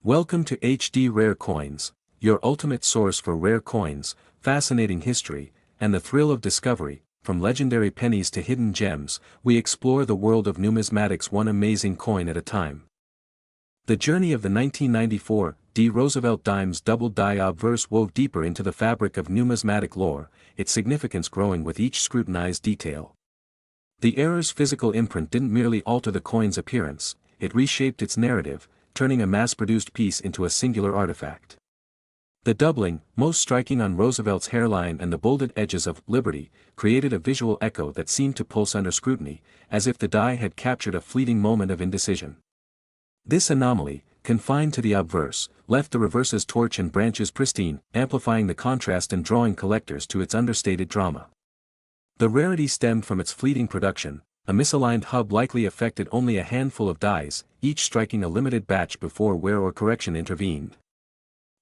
Welcome to HD Rare Coins, your ultimate source for rare coins, fascinating history, and the thrill of discovery. From legendary pennies to hidden gems, we explore the world of numismatics one amazing coin at a time. The journey of the 1994 D. Roosevelt dime's double die obverse wove deeper into the fabric of numismatic lore, its significance growing with each scrutinized detail. The error's physical imprint didn't merely alter the coin's appearance, it reshaped its narrative, turning a mass-produced piece into a singular artifact. The doubling, most striking on Roosevelt's hairline and the bolded edges of Liberty, created a visual echo that seemed to pulse under scrutiny, as if the die had captured a fleeting moment of indecision. This anomaly, confined to the obverse, left the reverse's torch and branches pristine, amplifying the contrast and drawing collectors to its understated drama. The rarity stemmed from its fleeting production. A misaligned hub likely affected only a handful of dies, each striking a limited batch before wear or correction intervened.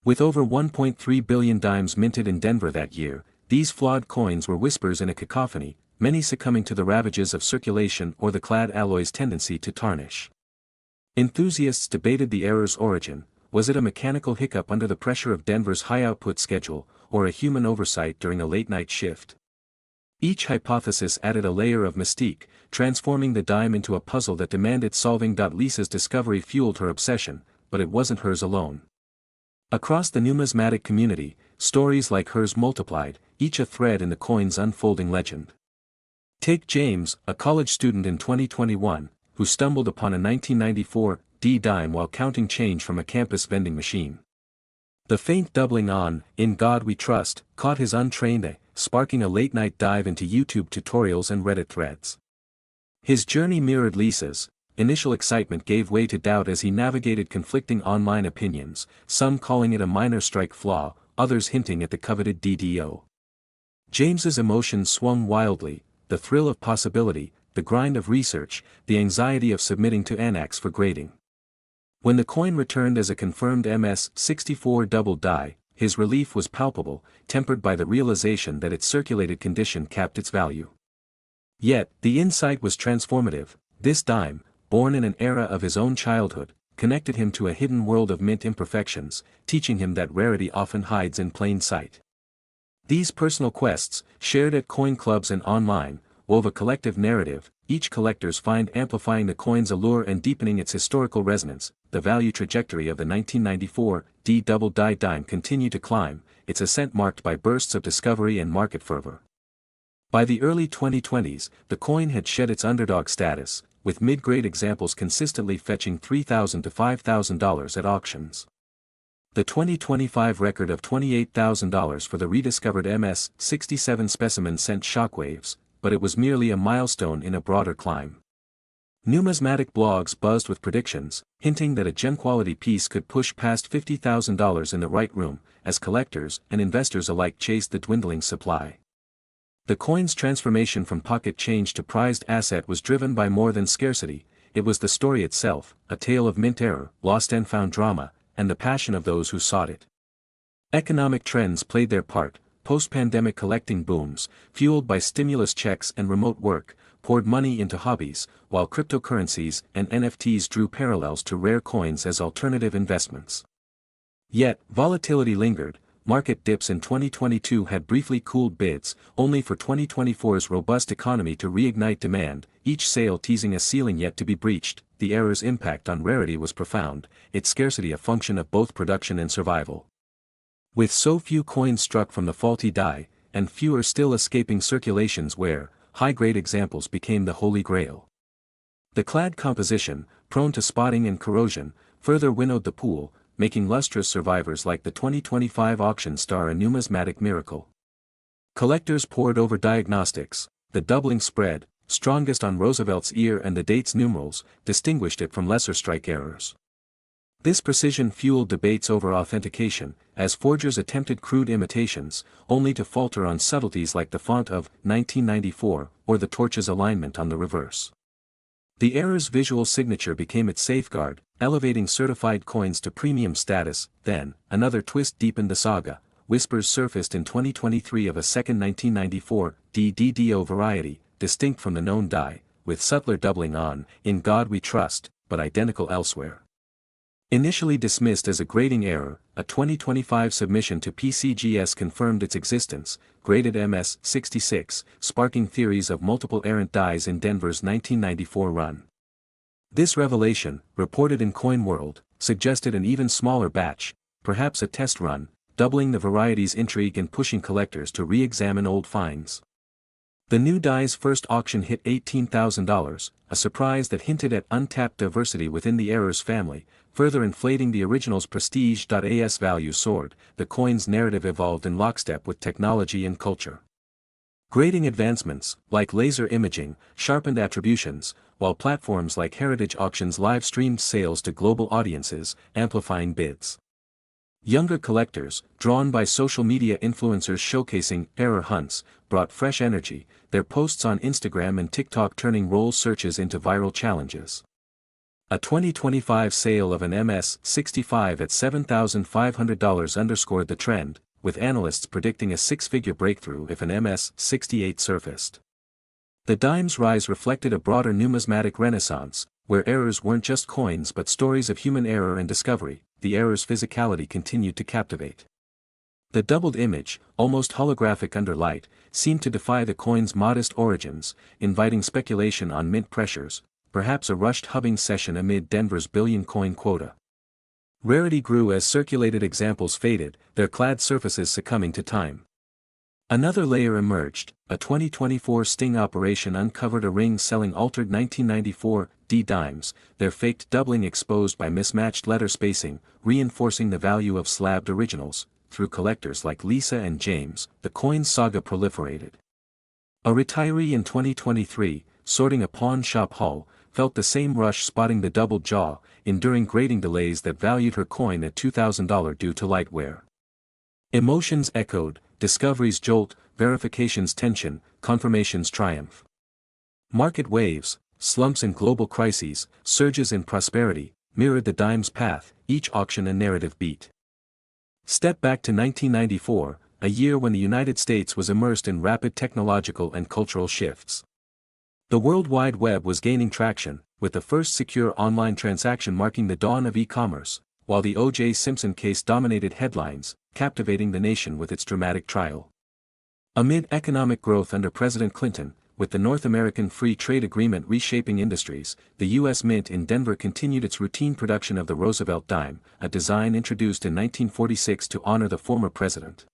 With over 1.3 billion dimes minted in Denver that year, these flawed coins were whispers in a cacophony, many succumbing to the ravages of circulation or the clad alloy's tendency to tarnish. Enthusiasts debated the error's origin. Was it a mechanical hiccup under the pressure of Denver's high-output schedule, or a human oversight during a late-night shift? Each hypothesis added a layer of mystique, transforming the dime into a puzzle that demanded solving. Lisa's discovery fueled her obsession, but it wasn't hers alone. Across the numismatic community, stories like hers multiplied, each a thread in the coin's unfolding legend. Take James, a college student in 2021, who stumbled upon a 1994 D dime while counting change from a campus vending machine. The faint doubling on "In God We Trust" caught his untrained eye, sparking a late-night dive into YouTube tutorials and Reddit threads. His journey mirrored Lisa's. Initial excitement gave way to doubt as he navigated conflicting online opinions, some calling it a minor strike flaw, others hinting at the coveted DDO. James's emotions swung wildly, the thrill of possibility, the grind of research, the anxiety of submitting to ANACs for grading. When the coin returned as a confirmed MS-64 double die, his relief was palpable, tempered by the realization that its circulated condition capped its value. Yet, the insight was transformative. This dime, born in an era of his own childhood, connected him to a hidden world of mint imperfections, teaching him that rarity often hides in plain sight. These personal quests, shared at coin clubs and online, wove a collective narrative, each collector's find amplifying the coin's allure and deepening its historical resonance. The value trajectory of the 1994 D double die dime continued to climb, its ascent marked by bursts of discovery and market fervor. By the early 2020s, the coin had shed its underdog status, with mid-grade examples consistently fetching $3,000 to $5,000 at auctions. The 2025 record of $28,000 for the rediscovered MS-67 specimen sent shockwaves, but it was merely a milestone in a broader climb. Numismatic blogs buzzed with predictions, hinting that a gem-quality piece could push past $50,000 in the right room, as collectors and investors alike chased the dwindling supply. The coin's transformation from pocket change to prized asset was driven by more than scarcity. It was the story itself, a tale of mint error, lost and found drama, and the passion of those who sought it. Economic trends played their part. Post-pandemic collecting booms, fueled by stimulus checks and remote work, poured money into hobbies, while cryptocurrencies and NFTs drew parallels to rare coins as alternative investments. Yet, volatility lingered. Market dips in 2022 had briefly cooled bids, only for 2024's robust economy to reignite demand, each sale teasing a ceiling yet to be breached. The error's impact on rarity was profound, its scarcity a function of both production and survival. With so few coins struck from the faulty die, and fewer still escaping circulations where high-grade examples became the holy grail. The clad composition, prone to spotting and corrosion, further winnowed the pool, making lustrous survivors like the 2025 auction star a numismatic miracle. Collectors pored over diagnostics. The doubling spread, strongest on Roosevelt's ear and the date's numerals, distinguished it from lesser strike errors. This precision fueled debates over authentication, as forgers attempted crude imitations, only to falter on subtleties like the font of 1994 or the torch's alignment on the reverse. The error's visual signature became its safeguard, elevating certified coins to premium status. Then, another twist deepened the saga. Whispers surfaced in 2023 of a second 1994 DDO variety, distinct from the known die, with subtler doubling on "In God We Trust," but identical elsewhere. Initially dismissed as a grading error, a 2025 submission to PCGS confirmed its existence, graded MS-66, sparking theories of multiple errant dies in Denver's 1994 run. This revelation, reported in Coin World, suggested an even smaller batch, perhaps a test run, doubling the variety's intrigue and pushing collectors to re-examine old finds. The new die's first auction hit $18,000, a surprise that hinted at untapped diversity within the error's family, further inflating the original's prestige. As value soared, the coin's narrative evolved in lockstep with technology and culture. Grading advancements, like laser imaging, sharpened attributions, while platforms like Heritage Auctions live-streamed sales to global audiences, amplifying bids. Younger collectors, drawn by social media influencers showcasing error hunts, brought fresh energy, their posts on Instagram and TikTok turning role searches into viral challenges. A 2025 sale of an MS-65 at $7,500 underscored the trend, with analysts predicting a six-figure breakthrough if an MS-68 surfaced. The dime's rise reflected a broader numismatic renaissance, where errors weren't just coins but stories of human error and discovery. The error's physicality continued to captivate. The doubled image, almost holographic under light, seemed to defy the coin's modest origins, inviting speculation on mint pressures, perhaps a rushed hubbing session amid Denver's billion-coin quota. Rarity grew as circulated examples faded, their clad surfaces succumbing to time. Another layer emerged. A 2024 sting operation uncovered a ring selling altered 1994 D dimes, their faked doubling exposed by mismatched letter spacing, reinforcing the value of slabbed originals. Through collectors like Lisa and James, the coin saga proliferated. A retiree in 2023, sorting a pawn shop haul, felt the same rush spotting the double jaw, enduring grading delays that valued her coin at $2,000 due to light wear. Emotions echoed, discoveries jolt, verifications tension, confirmations triumph. Market waves, slumps and global crises, surges in prosperity, mirrored the dime's path, each auction a narrative beat. Step back to 1994, a year when the United States was immersed in rapid technological and cultural shifts. The World Wide Web was gaining traction, with the first secure online transaction marking the dawn of e-commerce, while the O.J. Simpson case dominated headlines, captivating the nation with its dramatic trial. Amid economic growth under President Clinton, with the North American Free Trade Agreement reshaping industries, the U.S. Mint in Denver continued its routine production of the Roosevelt dime, a design introduced in 1946 to honor the former president.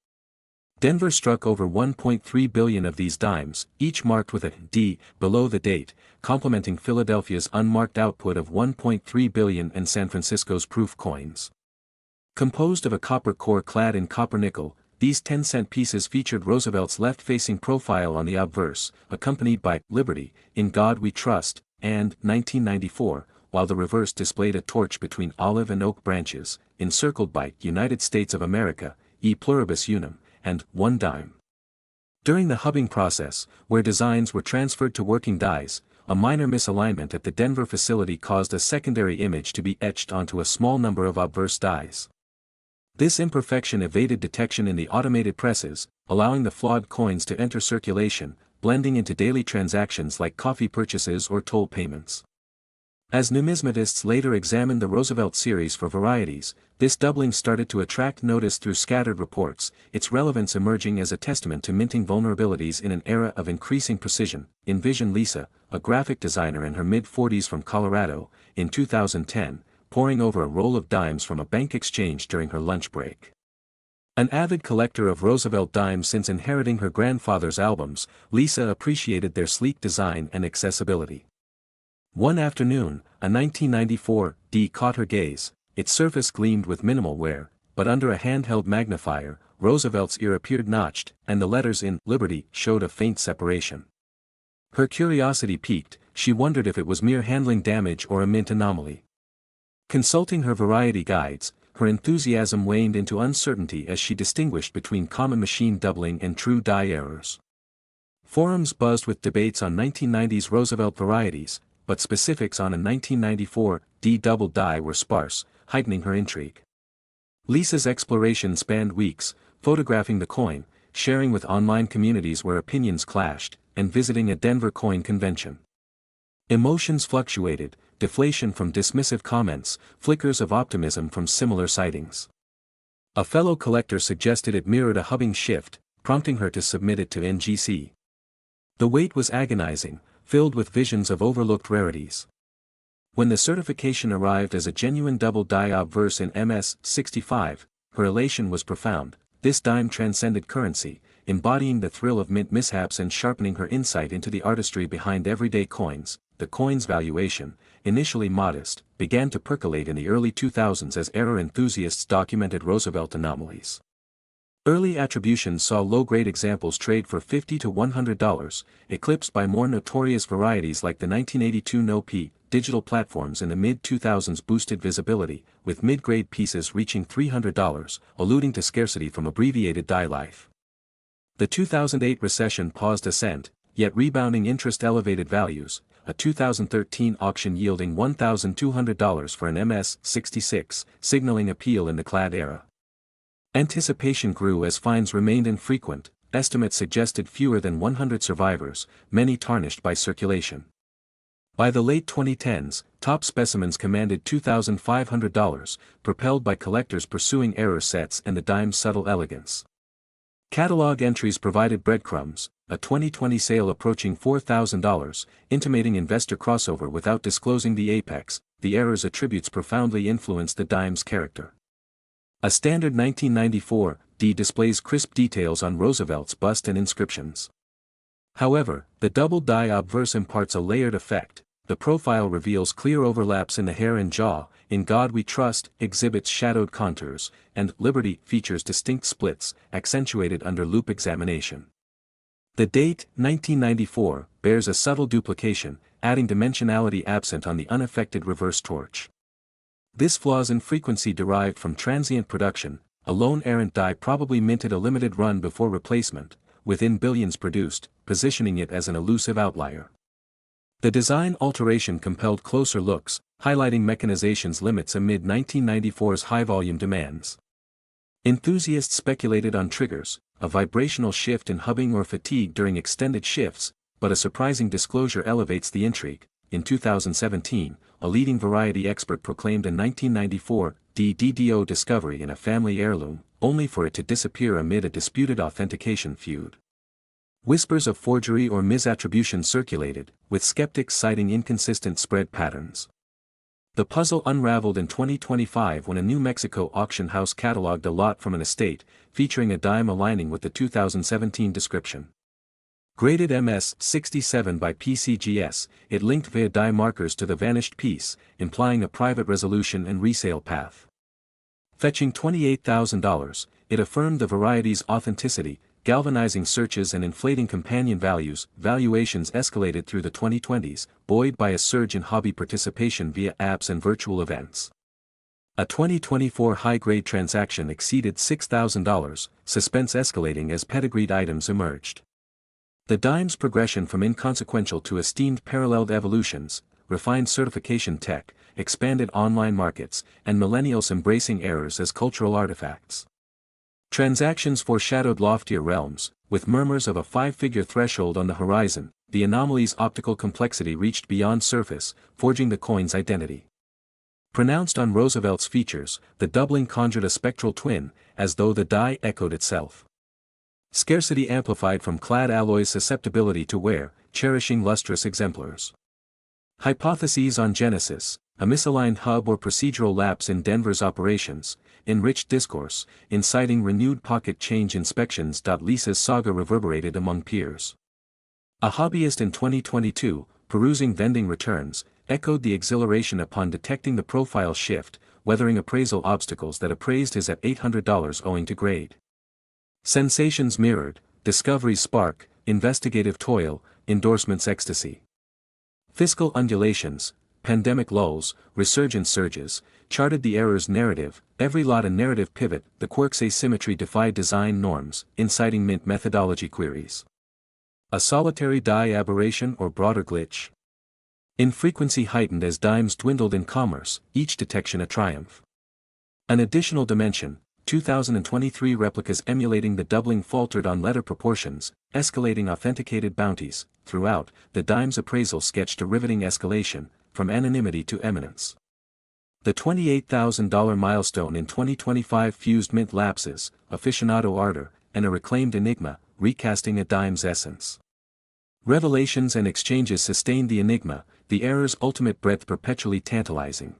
Denver struck over 1.3 billion of these dimes, each marked with a D below the date, complementing Philadelphia's unmarked output of 1.3 billion and San Francisco's proof coins. Composed of a copper core clad in copper nickel, these 10-cent pieces featured Roosevelt's left-facing profile on the obverse, accompanied by Liberty, In God We Trust, and 1994, while the reverse displayed a torch between olive and oak branches, encircled by United States of America, E Pluribus Unum, and one dime. During the hubbing process, where designs were transferred to working dies, a minor misalignment at the Denver facility caused a secondary image to be etched onto a small number of obverse dies. This imperfection evaded detection in the automated presses, allowing the flawed coins to enter circulation, blending into daily transactions like coffee purchases or toll payments. As numismatists later examined the Roosevelt series for varieties, this doubling started to attract notice through scattered reports, its relevance emerging as a testament to minting vulnerabilities in an era of increasing precision. Envision Lisa, a graphic designer in her mid-40s from Colorado, in 2010, poring over a roll of dimes from a bank exchange during her lunch break. An avid collector of Roosevelt dimes since inheriting her grandfather's albums, Lisa appreciated their sleek design and accessibility. One afternoon, a 1994 D caught her gaze. Its surface gleamed with minimal wear, but under a handheld magnifier, Roosevelt's ear appeared notched, and the letters in Liberty showed a faint separation. Her curiosity piqued, she wondered if it was mere handling damage or a mint anomaly. Consulting her variety guides, her enthusiasm waned into uncertainty as she distinguished between common machine doubling and true die errors. Forums buzzed with debates on 1990s Roosevelt varieties, but specifics on a 1994 D double die were sparse, heightening her intrigue. Lisa's exploration spanned weeks, photographing the coin, sharing with online communities where opinions clashed, and visiting a Denver coin convention. Emotions fluctuated, deflation from dismissive comments, flickers of optimism from similar sightings. A fellow collector suggested it mirrored a hubbing shift, prompting her to submit it to NGC. The wait was agonizing, filled with visions of overlooked rarities. When the certification arrived as a genuine double-die obverse in MS-65, her elation was profound. This dime transcended currency, embodying the thrill of mint mishaps and sharpening her insight into the artistry behind everyday coins. The coin's valuation, initially modest, began to percolate in the early 2000s as error enthusiasts documented Roosevelt anomalies. Early attributions saw low-grade examples trade for $50 to $100, eclipsed by more notorious varieties like the 1982 No-P. Digital platforms in the mid-2000s boosted visibility, with mid-grade pieces reaching $300, alluding to scarcity from abbreviated die life. The 2008 recession paused ascent, yet rebounding interest elevated values, a 2013 auction yielding $1,200 for an MS-66, signaling appeal in the clad era. Anticipation grew as finds remained infrequent, estimates suggested fewer than 100 survivors, many tarnished by circulation. By the late 2010s, top specimens commanded $2,500, propelled by collectors pursuing error sets and the dime's subtle elegance. Catalog entries provided breadcrumbs, a 2020 sale approaching $4,000, intimating investor crossover without disclosing the apex. The error's attributes profoundly influenced the dime's character. A standard 1994 D displays crisp details on Roosevelt's bust and inscriptions. However, the double die obverse imparts a layered effect. The profile reveals clear overlaps in the hair and jaw, In God We Trust exhibits shadowed contours, and Liberty features distinct splits, accentuated under loupe examination. The date, 1994, bears a subtle duplication, adding dimensionality absent on the unaffected reverse torch. This flaws in frequency derived from transient production. A lone errant die probably minted a limited run before replacement, within billions produced, positioning it as an elusive outlier. The design alteration compelled closer looks, highlighting mechanization's limits amid 1994's high-volume demands. Enthusiasts speculated on triggers, a vibrational shift in hubbing or fatigue during extended shifts, but a surprising disclosure elevates the intrigue. In 2017, a leading variety expert proclaimed a 1994 DDDO discovery in a family heirloom, only for it to disappear amid a disputed authentication feud. Whispers of forgery or misattribution circulated, with skeptics citing inconsistent spread patterns. The puzzle unraveled in 2025 when a New Mexico auction house cataloged a lot from an estate, featuring a dime aligning with the 2017 description. Graded MS-67 by PCGS, it linked via die markers to the vanished piece, implying a private resolution and resale path. Fetching $28,000, it affirmed the variety's authenticity, galvanizing searches and inflating companion values. Valuations escalated through the 2020s, buoyed by a surge in hobby participation via apps and virtual events. A 2024 high-grade transaction exceeded $6,000, suspense escalating as pedigreed items emerged. The dime's progression from inconsequential to esteemed paralleled evolutions, refined certification tech, expanded online markets, and millennials embracing errors as cultural artifacts. Transactions foreshadowed loftier realms, with murmurs of a five-figure threshold on the horizon. The anomaly's optical complexity reached beyond surface, forging the coin's identity. Pronounced on Roosevelt's features, the doubling conjured a spectral twin, as though the die echoed itself. Scarcity amplified from clad alloy's susceptibility to wear, cherishing lustrous exemplars. Hypotheses on genesis, a misaligned hub or procedural lapse in Denver's operations, enriched discourse, inciting renewed pocket change inspections. Lisa's saga reverberated among peers. A hobbyist in 2022, perusing vending returns, echoed the exhilaration upon detecting the profile shift, weathering appraisal obstacles that appraised his at $800 owing to grade. Sensations mirrored, discoveries spark, investigative toil, endorsements ecstasy. Fiscal undulations, pandemic lulls, resurgent surges, charted the error's narrative. Every lot a narrative pivot. The quirk's asymmetry defied design norms, inciting mint methodology queries. A solitary die aberration or broader glitch? Infrequency heightened as dimes dwindled in commerce, each detection a triumph. An additional dimension, 2023 replicas emulating the doubling faltered on letter proportions, escalating authenticated bounties. Throughout, the dime's appraisal sketched a riveting escalation, from anonymity to eminence. The $28,000 milestone in 2025 fused mint lapses, aficionado ardor, and a reclaimed enigma, recasting a dime's essence. Revelations and exchanges sustained the enigma, the error's ultimate breadth perpetually tantalizing.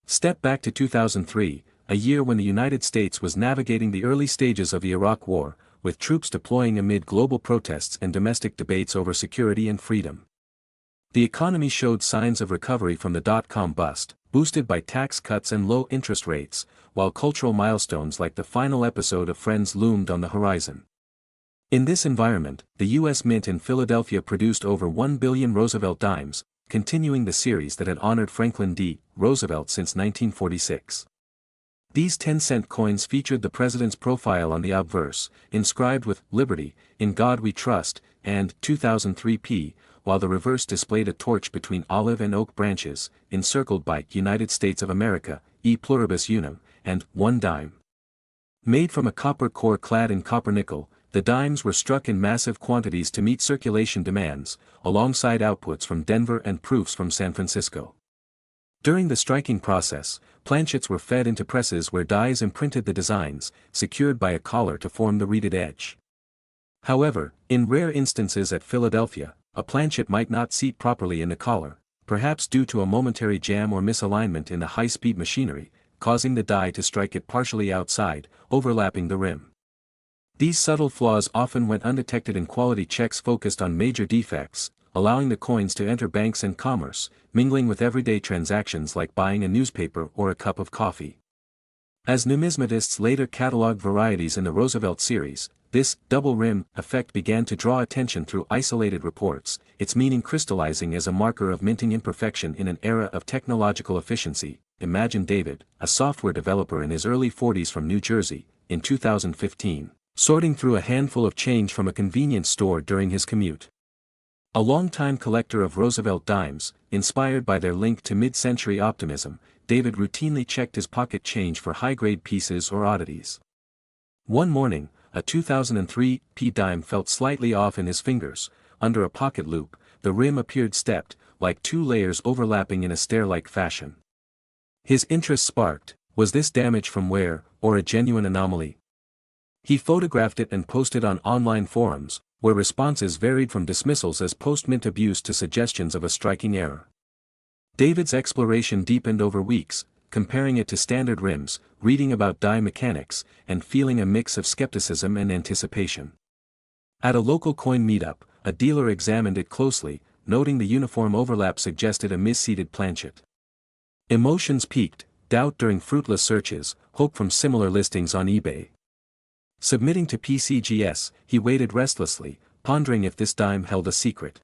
Step back to 2003, a year when the United States was navigating the early stages of the Iraq War, with troops deploying amid global protests and domestic debates over security and freedom. The economy showed signs of recovery from the dot-com bust, boosted by tax cuts and low interest rates, while cultural milestones like the final episode of Friends loomed on the horizon. In this environment, the U.S. Mint in Philadelphia produced over 1 billion Roosevelt dimes, continuing the series that had honored Franklin D. Roosevelt since 1946. These 10-cent coins featured the president's profile on the obverse, inscribed with "Liberty, in God We Trust," and 2003p, while the reverse displayed a torch between olive and oak branches, encircled by "United States of America, e pluribus unum," and 1 dime. Made from a copper core clad in copper nickel, the dimes were struck in massive quantities to meet circulation demands, alongside outputs from Denver and proofs from San Francisco. During the striking process, planchets were fed into presses where dies imprinted the designs, secured by a collar to form the reeded edge. However, in rare instances at Philadelphia, a planchet might not seat properly in the collar, perhaps due to a momentary jam or misalignment in the high-speed machinery, causing the die to strike it partially outside, overlapping the rim. These subtle flaws often went undetected in quality checks focused on major defects, allowing the coins to enter banks and commerce, mingling with everyday transactions like buying a newspaper or a cup of coffee. As numismatists later cataloged varieties in the Roosevelt series, this double rim effect began to draw attention through isolated reports, its meaning crystallizing as a marker of minting imperfection in an era of technological efficiency. Imagine David, a software developer in his early 40s from New Jersey, in 2015, sorting through a handful of change from a convenience store during his commute. A longtime collector of Roosevelt dimes, inspired by their link to mid-century optimism, David routinely checked his pocket change for high-grade pieces or oddities. One morning, a 2003 p dime felt slightly off in his fingers. Under a pocket loop, the rim appeared stepped, like 2 layers overlapping in a stair-like fashion. His interest sparked. Was this damage from wear, or a genuine anomaly? He photographed it and posted on online forums, where responses varied from dismissals as post-mint abuse to suggestions of a striking error. David's exploration deepened over weeks, comparing it to standard rims, reading about die mechanics, and feeling a mix of skepticism and anticipation. At a local coin meetup, a dealer examined it closely, noting the uniform overlap suggested a misseated planchet. Emotions peaked, doubt during fruitless searches, hope from similar listings on eBay. Submitting to PCGS, he waited restlessly, pondering if this dime held a secret.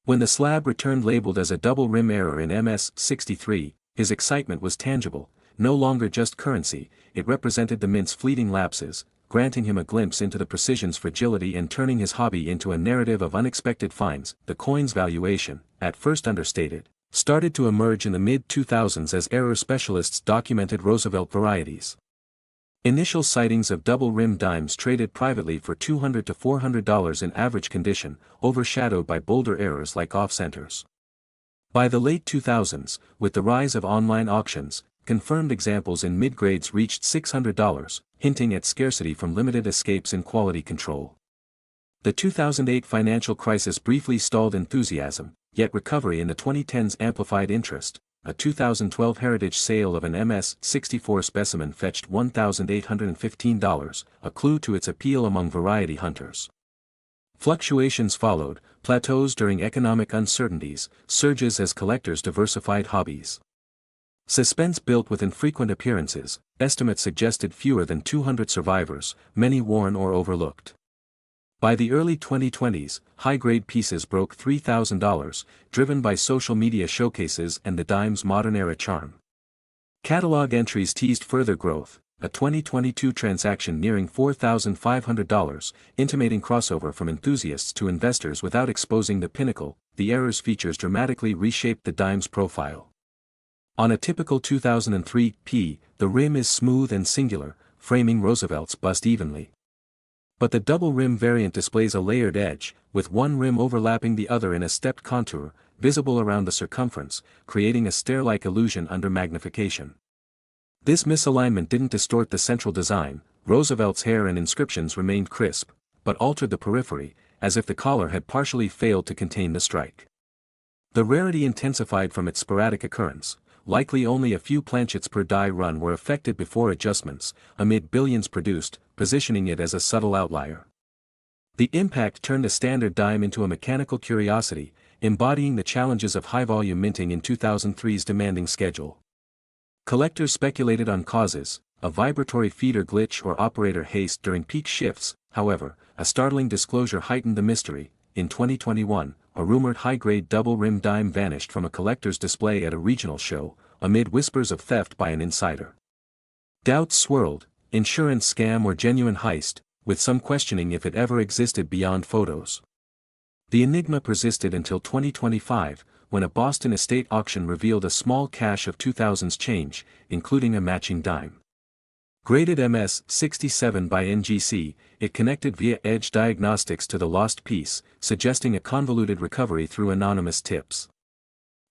When the slab returned labeled as a double rim error in MS-63, his excitement was tangible, no longer just currency. It represented the mint's fleeting lapses, granting him a glimpse into the precision's fragility and turning his hobby into a narrative of unexpected finds. The coin's valuation, at first understated, started to emerge in the mid-2000s as error specialists documented Roosevelt varieties. Initial sightings of double-rim dimes traded privately for $200 to $400 in average condition, overshadowed by bolder errors like off-centers. By the late 2000s, with the rise of online auctions, confirmed examples in mid-grades reached $600, hinting at scarcity from limited escapes in quality control. The 2008 financial crisis briefly stalled enthusiasm, yet recovery in the 2010s amplified interest. A 2012 heritage sale of an MS-64 specimen fetched $1,815, a clue to its appeal among variety hunters. Fluctuations followed, plateaus during economic uncertainties, surges as collectors diversified hobbies. Suspense built with infrequent appearances. Estimates suggested fewer than 200 survivors, many worn or overlooked. By the early 2020s, high-grade pieces broke $3,000, driven by social media showcases and the dime's modern-era charm. Catalog entries teased further growth, a 2022 transaction nearing $4,500, intimating crossover from enthusiasts to investors without exposing the pinnacle. The error's features dramatically reshaped the dime's profile. On a typical 2003 p, the rim is smooth and singular, framing Roosevelt's bust evenly. But the double rim variant displays a layered edge, with one rim overlapping the other in a stepped contour, visible around the circumference, creating a stair-like illusion under magnification. This misalignment didn't distort the central design. Roosevelt's hair and inscriptions remained crisp, but altered the periphery, as if the collar had partially failed to contain the strike. The rarity intensified from its sporadic occurrence. Likely only a few planchets per die run were affected before adjustments, amid billions produced, positioning it as a subtle outlier. The impact turned a standard dime into a mechanical curiosity, embodying the challenges of high-volume minting in 2003's demanding schedule. Collectors speculated on causes: a vibratory feeder glitch or operator haste during peak shifts. However, a startling disclosure heightened the mystery. In 2021, a rumored high-grade double-rim dime vanished from a collector's display at a regional show, amid whispers of theft by an insider. Doubts swirled: insurance scam or genuine heist, with some questioning if it ever existed beyond photos. The enigma persisted until 2025, when a Boston estate auction revealed a small cache of 2000s change, including a matching dime. Graded MS-67 by NGC, it connected via edge diagnostics to the lost piece, suggesting a convoluted recovery through anonymous tips.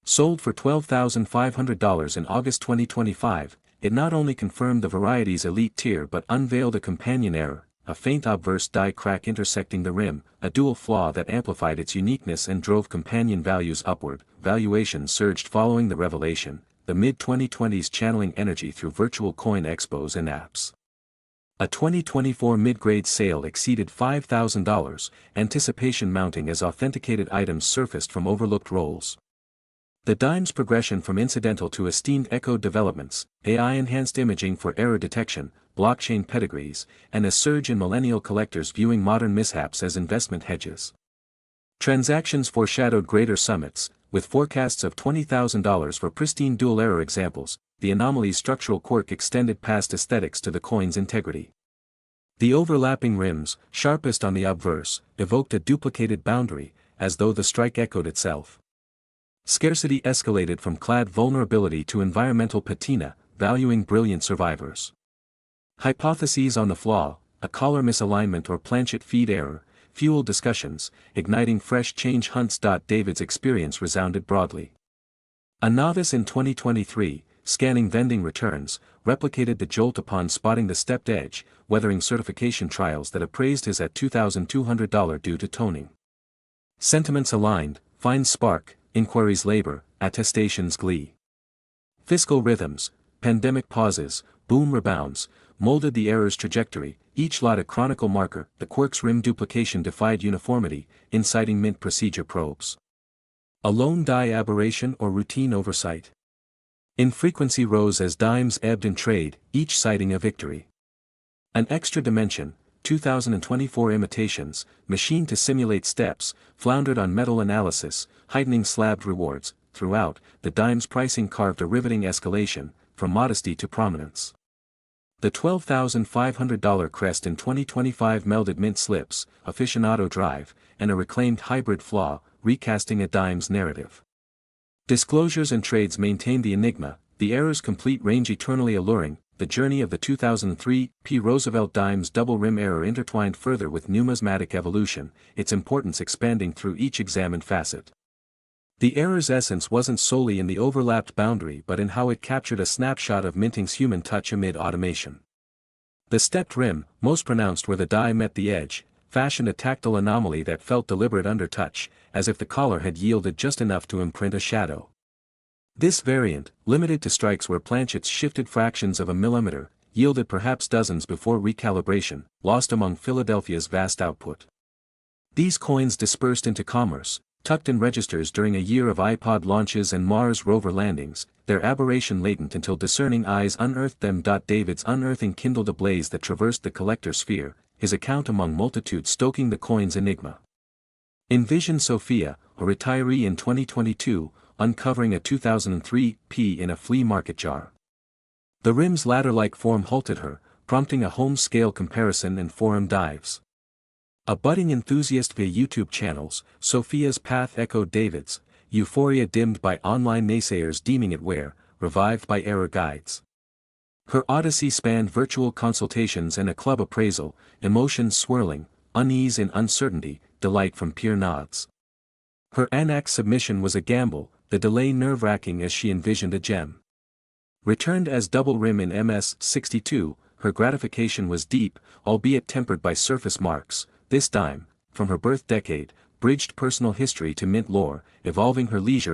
Sold for $12,500 in August 2025, it not only confirmed the variety's elite tier but unveiled a companion error, a faint obverse die crack intersecting the rim, a dual flaw that amplified its uniqueness and drove companion values upward. Valuations surged following the revelation, the mid-2020s channeling energy through virtual coin expos and apps. A 2024 mid-grade sale exceeded $5,000, anticipation mounting as authenticated items surfaced from overlooked rolls. The dime's progression from incidental to esteemed echoed developments, AI-enhanced imaging for error detection, blockchain pedigrees, and a surge in millennial collectors viewing modern mishaps as investment hedges. Transactions foreshadowed greater summits, with forecasts of $20,000 for pristine dual-error examples. The anomaly's structural quirk extended past aesthetics to the coin's integrity. The overlapping rims, sharpest on the obverse, evoked a duplicated boundary, as though the strike echoed itself. Scarcity escalated from clad vulnerability to environmental patina, valuing brilliant survivors. Hypotheses on the flaw, a collar misalignment or planchet feed error, fueled discussions, igniting fresh change hunts. David's experience resounded broadly. A novice in 2023, scanning vending returns, replicated the jolt upon spotting the stepped edge, weathering certification trials that appraised his at $2,200 due to toning. Sentiments aligned, finds spark, inquiries labor, attestations glee. Fiscal rhythms, pandemic pauses, boom rebounds, molded the error's trajectory, each lot a chronicle marker. The quirk's rim duplication defied uniformity, inciting mint procedure probes. A lone die aberration or routine oversight? Infrequency rose as dimes ebbed in trade, each citing a victory. An extra dimension, 2024 imitations, machined to simulate steps, floundered on metal analysis, heightening slabbed rewards. Throughout, the dime's pricing carved a riveting escalation, from modesty to prominence. The $12,500 crest in 2025 melded mint slips, aficionado drive, and a reclaimed hybrid flaw, recasting a dime's narrative. Disclosures and trades maintained the enigma, the error's complete range eternally alluring. The journey of the 2003 P. Roosevelt dime's double rim error intertwined further with numismatic evolution, its importance expanding through each examined facet. The error's essence wasn't solely in the overlapped boundary but in how it captured a snapshot of minting's human touch amid automation. The stepped rim, most pronounced where the die met the edge, fashioned a tactile anomaly that felt deliberate under touch, as if the collar had yielded just enough to imprint a shadow. This variant, limited to strikes where planchets shifted fractions of a millimeter, yielded perhaps dozens before recalibration, lost among Philadelphia's vast output. These coins dispersed into commerce, tucked in registers during a year of iPod launches and Mars rover landings, their aberration latent until discerning eyes unearthed them. David's unearthing kindled a blaze that traversed the collector sphere, his account among multitudes stoking the coin's enigma. Envision Sophia, a retiree in 2022, uncovering a 2003 P in a flea market jar. The rim's ladder-like form halted her, prompting a home-scale comparison and forum dives. A budding enthusiast via YouTube channels, Sophia's path echoed David's, euphoria dimmed by online naysayers deeming it wear, revived by error guides. Her odyssey spanned virtual consultations and a club appraisal, emotions swirling, unease in uncertainty, delight from peer nods. Her Annex submission was a gamble, the delay nerve-wracking as she envisioned a gem. Returned as double rim in MS-62, her gratification was deep, albeit tempered by surface marks, this dime, from her birth decade, bridged personal history to mint lore, evolving her leisure